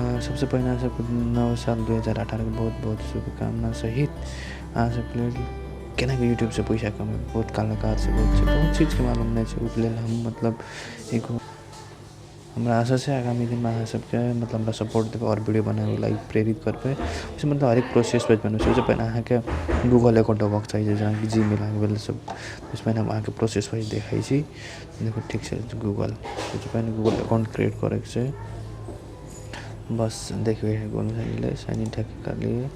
सबसे पहिला सबको नव साल 2018 को बहुत बहुत शुभकामना सहित आज सबके केना के यूट्यूब से पैसा कमाए बहुत कलाकार से बहुत चीज़ के मालूम नहीं है उसके लिए हम मतलब एक हमारा आशा से आगामी दिन में सबके मतलब हमरा सपोर्ट देवे और वीडियो बनाने लाइक प्रेरित करबे उसे मतलब हर एक प्रोसेस पे बनो सबसे पहले अहाँ के गूगल अकाउंट होबाक चाहिए जहाँ कि जीमेल अवेलेबल सब उसमें हम अहाँ के प्रोसेस वाइज देखाई छी देखो ठीक से गूगल सबसे पहले गूगल अकाउंट क्रिएट करे से बस देखिए गूगल साइन इन कर लिए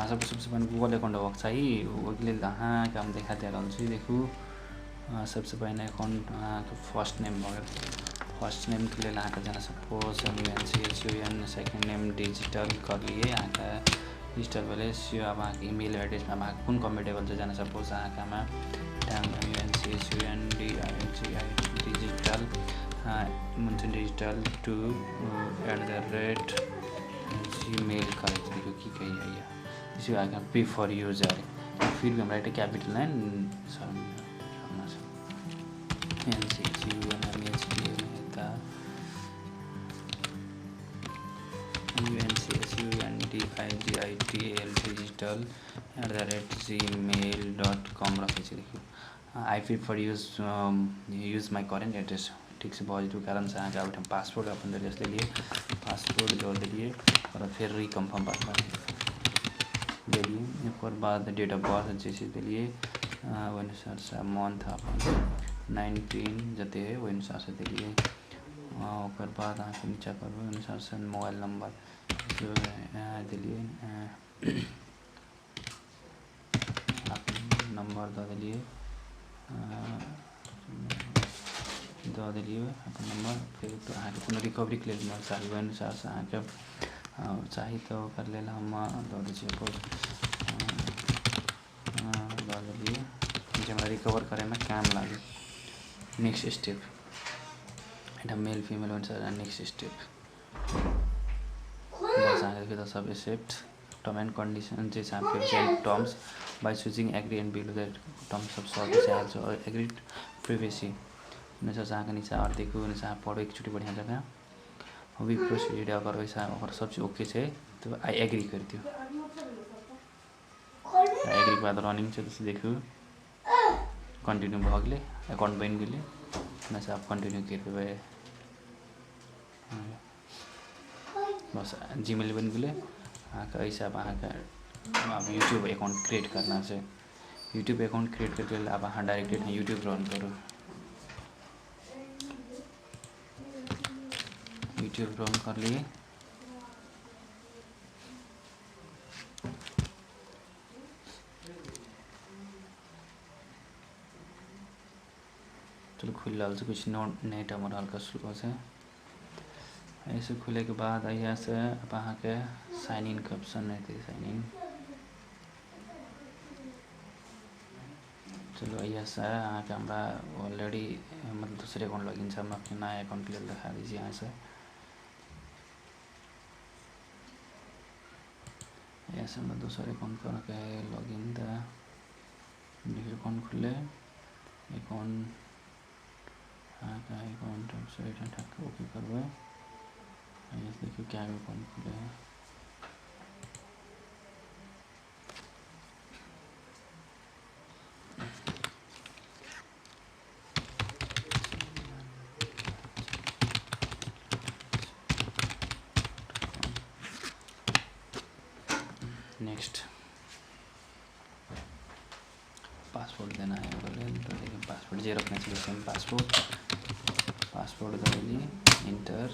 सबसे पहले गूगल अकाउंट होबाक चाहिए उसके लिए अहाँ के हम देखा दे रहा देखू सबसे पहले अकाउंट के फर्स्ट नेम फर्स्ट नेम के लिए अहाँ जाना suppose MUNCHUN second name digital कर लिए अहाँ का डिजिटल वाले अब अहाँ ईमेल एड्रेस में अहाँ कौन कम्फर्टेबल से जाना सपोज अहाँ में MUNCHUN डिजिटल मुंचुन डिजिटल टू @gmail कर कि कही है इसी I can prefer user फिर भी हम right capital and Mehta MUNCHUNDIGITL digital @gmail.com रखे देखियो I prefer use my current address ठीक से पॉजिटिव कारण से अहाँ हम पासपोर्ट अपन एड्रेस ले लिए पासपोर्ट जोड़ दिए और फिर रिकन्फर्म दिए एक बाद डेट ऑफ बर्थ जैसे दिए वो अनुसार से मंथ अपन 19 जते है वही अनुसार से दिए और बाद अहाँ नीचा करबे अनुसार से मोबाइल नंबर जो दिए नंबर दिए अपन नंबर फिर तो अहाँ के रिकवरी क्लेम चाहिए वही अनुसार से अहाँ के चाहिए तो कर ले हम दिए जो रिकवर करे में काम लगे नेक्स्ट स्टेप एटा मेल फीमेल अनुसार नेक्स्ट स्टेप बस आगे तो सब एक्सेप्ट टर्म एंड कंडीशन जैसे आपके terms by choosing agree and below that terms of service has agreed privacy अनुसार से आगे नीचे और देखो अनुसार पढ़ो एक छुट्टी बढ़िया जगह अभी प्रोसीड अगर वैसा अगर सब चीज ओके है तो आई एग्री कर दियो एग्री के बाद रनिंग से देखो कंटिन्यू भ गए अकाउंट बन गए मैं से आप कंटिन्यू कर बस जीमेल बन गए ऐसे अब अब यूट्यूब अकाउंट क्रिएट करना से यूट्यूब अकाउंट क्रिएट करके अब हाँ डायरेक्ट यूट्यूब रन करो यूट्यूब रन कर लिए चलो खुल रहा कुछ नोट नेट हमारा हल्का स्लो से ऐसे खुले के बाद यहाँ से अब अहाँ के साइन इन के ऑप्शन नहीं थे साइन इन चलो यहाँ से अहाँ के हमारा ऑलरेडी मतलब दूसरे अकाउंट लॉगिन से हम अपने नया अकाउंट के लिए दिखा दीजिए यहाँ से हम दूसरे अकाउंट करके लॉगिन देखिए अकाउंट खुले अकाउंट अकाउंट ओके करवे देखिए क्या अकाउंट खुले हैं नेक्स्ट पासपोर्ट देना है बोले तो देखिए पासपोर्ट जे रखना चाहिए सेम पासपोर्ट डालिए इंटर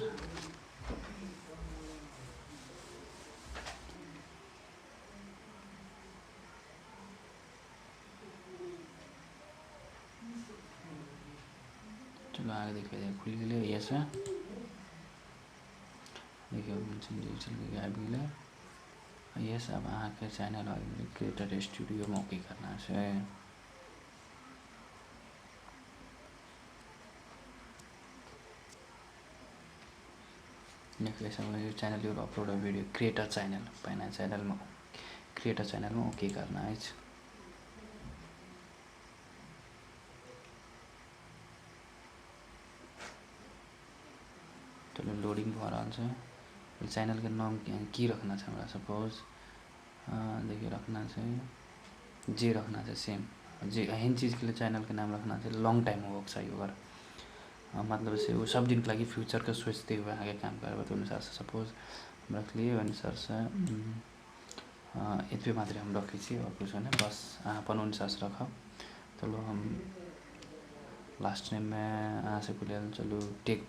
चलो आगे देखिए खुल गए ये से देखिए डिजिटल आ गए ये सब अहाँ के चैनल क्रिएटर स्टूडियो में ओके करना है देखिए सब channel your upload video creator channel पहना चैनल में क्रिएटर चैनल में ओके करना है चलो लोडिंग भऽ रहल छै। चैनल के नाम की रखना छै हमरा, सपोज देखिए रखना छै जे रखना छै सेम, जे एहन चीज़ के लिए चैनल के नाम रखना छै लॉन्ग टाइम होगा चाहिए अगर मतलब से वो सब दिन के लगी फ्यूचर के सोचते हुए आगे काम करबे तो अनुसार से सपोज हम रख लिए अनुसार से एतबे मात्र हम रखै छी और कुछ नहीं, बस अहाँ अपन अनुसार से रखब। चलो हम लास्ट टाइम में अहाँ से बोले चलो टेक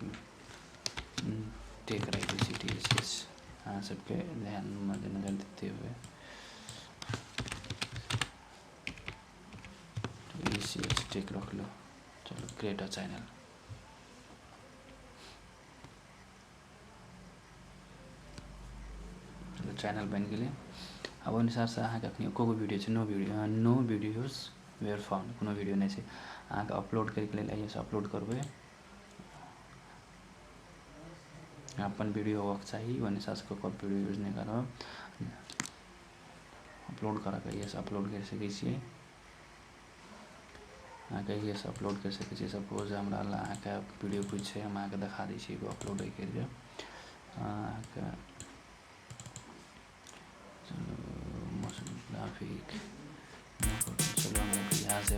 रख दी टी अहाँ सबके ध्यान मद्देनजर देते हुए टेक रख लो। चलो क्रिएट अ चैनल, चलो चैनल बन गए। अब अनुसार से अहाँ के को वीडियो छै नो वीडियोज वेयर फाउंड, कोनो वीडियो नहीं है अहाँ के अपलोड करके लेल आइए से अपलोड करबे अपन वीडियो होगा चाहिए अनुसार से कोई वीडियो यूज नहीं करब। अपलोड करा कहिए से अपलोड कर सकै छियै, अहाँ कहिए से अपलोड कर सकै छियै। सपोज हमरा अहाँ के वीडियो कुछ है हम अहाँ के दिखा दै छी एगो अपलोड करके अहाँ के ग्राफिक, चलो हम यहाँ से